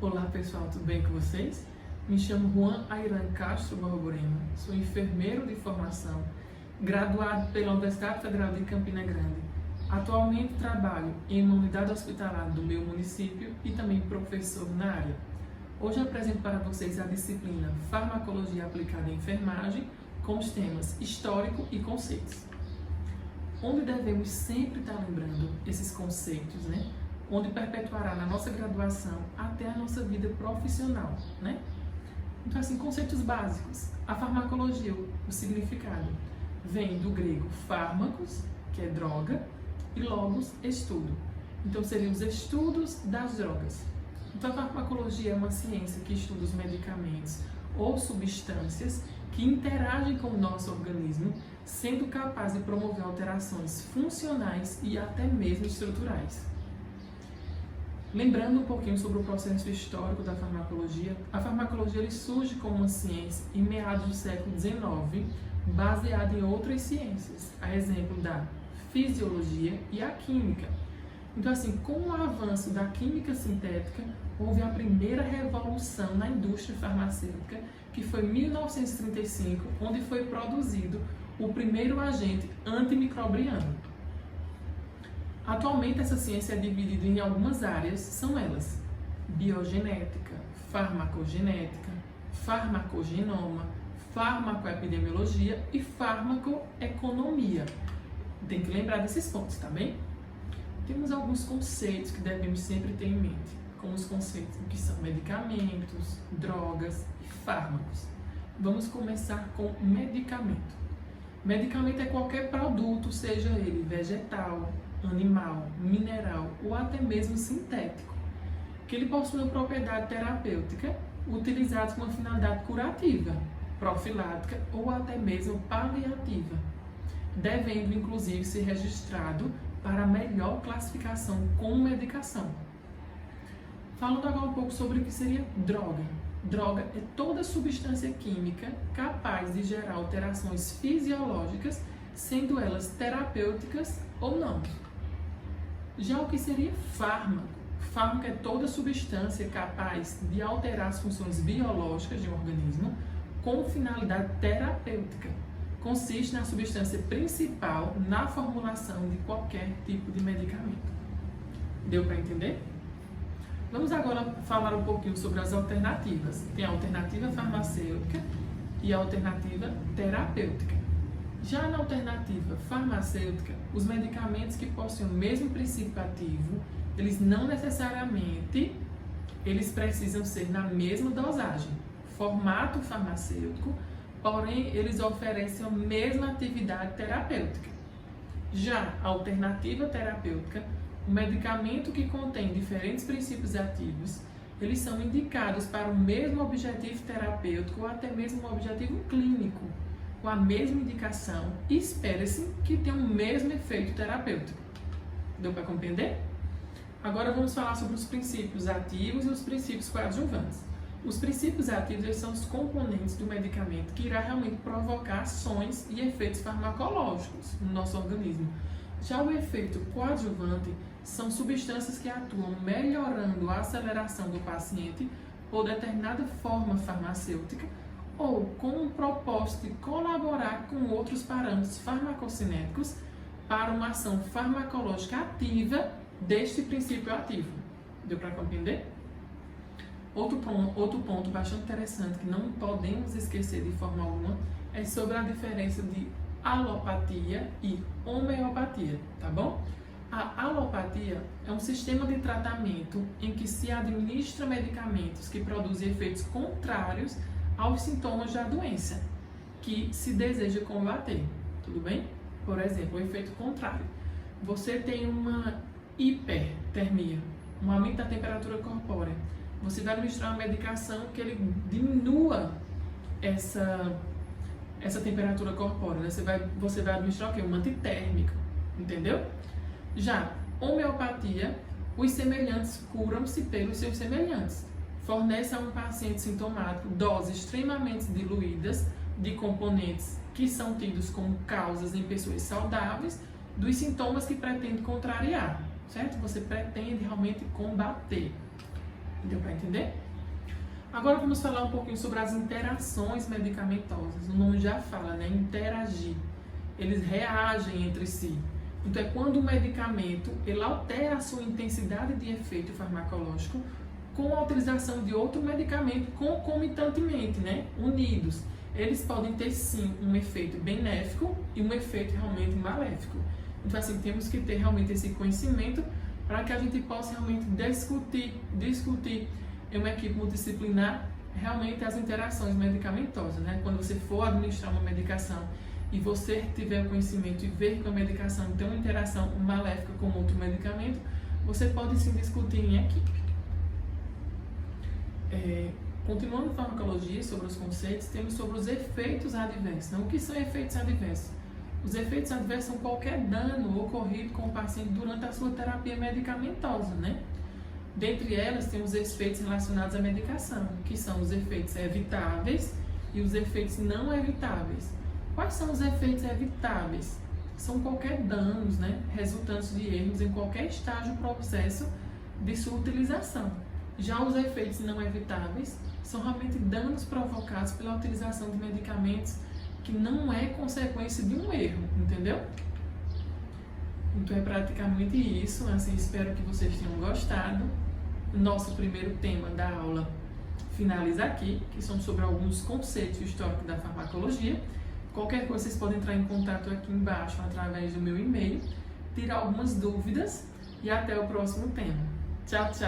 Olá pessoal, tudo bem com vocês? Me chamo Juan Airan Castro Borborema, sou enfermeiro de formação, graduado pela Universidade Federal de Campina Grande. Atualmente trabalho em uma unidade hospitalar do meu município e também professor na área. Hoje apresento para vocês a disciplina Farmacologia aplicada em enfermagem com os temas Histórico e Conceitos. Onde devemos sempre estar lembrando esses conceitos, onde perpetuará na nossa graduação até a nossa vida profissional, Então, assim, conceitos básicos. A farmacologia, o significado, vem do grego fármacos, que é droga, e logos, estudo. Então, seriam os estudos das drogas. Então, a farmacologia é uma ciência que estuda os medicamentos ou substâncias que interagem com o nosso organismo, sendo capaz de promover alterações funcionais e até mesmo estruturais. Lembrando um pouquinho sobre o processo histórico da farmacologia, a farmacologia ele surge como uma ciência em meados do século XIX, baseada em outras ciências, a exemplo da fisiologia e a química. Então, assim, com o avanço da química sintética, houve a primeira revolução na indústria farmacêutica, que foi em 1935, onde foi produzido o primeiro agente antimicrobiano. Atualmente, essa ciência é dividida em algumas áreas, são elas: biogenética, farmacogenética, farmacogenoma, farmacoepidemiologia e farmacoeconomia. Tem que lembrar desses pontos, tá bem? Temos alguns conceitos que devemos sempre ter em mente, como os conceitos que são medicamentos, drogas e fármacos. Vamos começar com medicamento. Medicamento é qualquer produto, seja ele vegetal, animal, mineral ou até mesmo sintético, que ele possui uma propriedade terapêutica, utilizados com uma finalidade curativa, profilática ou até mesmo paliativa, devendo inclusive ser registrado para melhor classificação como medicação. Falando agora um pouco sobre o que seria droga. Droga é toda substância química capaz de gerar alterações fisiológicas, sendo elas terapêuticas ou não. Já o que seria fármaco? Fármaco é toda substância capaz de alterar as funções biológicas de um organismo com finalidade terapêutica. Consiste na substância principal na formulação de qualquer tipo de medicamento. Deu para entender? Vamos agora falar um pouquinho sobre as alternativas. Tem a alternativa farmacêutica e a alternativa terapêutica. Já na alternativa farmacêutica, os medicamentos que possuem o mesmo princípio ativo, eles não necessariamente precisam ser na mesma dosagem, formato farmacêutico, porém eles oferecem a mesma atividade terapêutica. Já a alternativa terapêutica, o medicamento que contém diferentes princípios ativos, eles são indicados para o mesmo objetivo terapêutico ou até mesmo um objetivo clínico, com a mesma indicação, e espera-se que tenha o mesmo efeito terapêutico. Deu para compreender? Agora vamos falar sobre os princípios ativos e os princípios coadjuvantes. Os princípios ativos eles são os componentes do medicamento que irá realmente provocar ações e efeitos farmacológicos no nosso organismo. Já o efeito coadjuvante são substâncias que atuam melhorando a aceleração do paciente por determinada forma farmacêutica ou com o propósito de colaborar com outros parâmetros farmacocinéticos para uma ação farmacológica ativa deste princípio ativo. Deu para compreender? Outro ponto bastante interessante que não podemos esquecer de forma alguma é sobre a diferença de alopatia e homeopatia, tá bom? A alopatia é um sistema de tratamento em que se administra medicamentos que produzem efeitos contrários aos sintomas da doença que se deseja combater, tudo bem? Por exemplo, o efeito contrário. Você tem uma hipertermia, um aumento da temperatura corpórea. Você vai administrar uma medicação que ele diminua essa temperatura corpórea. Você vai administrar o quê? Um antitérmico, entendeu? Já homeopatia, os semelhantes curam-se pelos seus semelhantes. Fornece a um paciente sintomático doses extremamente diluídas de componentes que são tidos como causas em pessoas saudáveis dos sintomas que pretende contrariar, certo? Você pretende realmente combater. Deu para entender? Agora vamos falar um pouquinho sobre as interações medicamentosas. O nome já fala, né? Interagir. Eles reagem entre si. Então é quando o medicamento ele altera a sua intensidade de efeito farmacológico com a utilização de outro medicamento concomitantemente, né? Unidos. Eles podem ter sim um efeito benéfico e um efeito realmente maléfico. Então assim, temos que ter realmente esse conhecimento para que a gente possa realmente discutir em uma equipe multidisciplinar realmente as interações medicamentosas, né? Quando você for administrar uma medicação e você tiver o conhecimento e ver que a medicação tem uma interação maléfica com outro medicamento, você pode sim discutir em equipe. Continuando a farmacologia, sobre os conceitos, temos sobre os efeitos adversos. Então, o que são efeitos adversos? Os efeitos adversos são qualquer dano ocorrido com o paciente durante a sua terapia medicamentosa, né? Dentre elas, temos efeitos relacionados à medicação, que são os efeitos evitáveis e os efeitos não evitáveis. Quais são os efeitos evitáveis? São qualquer danos, né, resultantes de erros em qualquer estágio do processo de sua utilização. Já os efeitos não evitáveis são realmente danos provocados pela utilização de medicamentos que não é consequência de um erro, entendeu? Então é praticamente isso, assim, espero que vocês tenham gostado. Nosso primeiro tema da aula finaliza aqui, que são sobre alguns conceitos históricos da farmacologia. Qualquer coisa, vocês podem entrar em contato aqui embaixo através do meu e-mail, tirar algumas dúvidas e até o próximo tema. Tchau, tchau!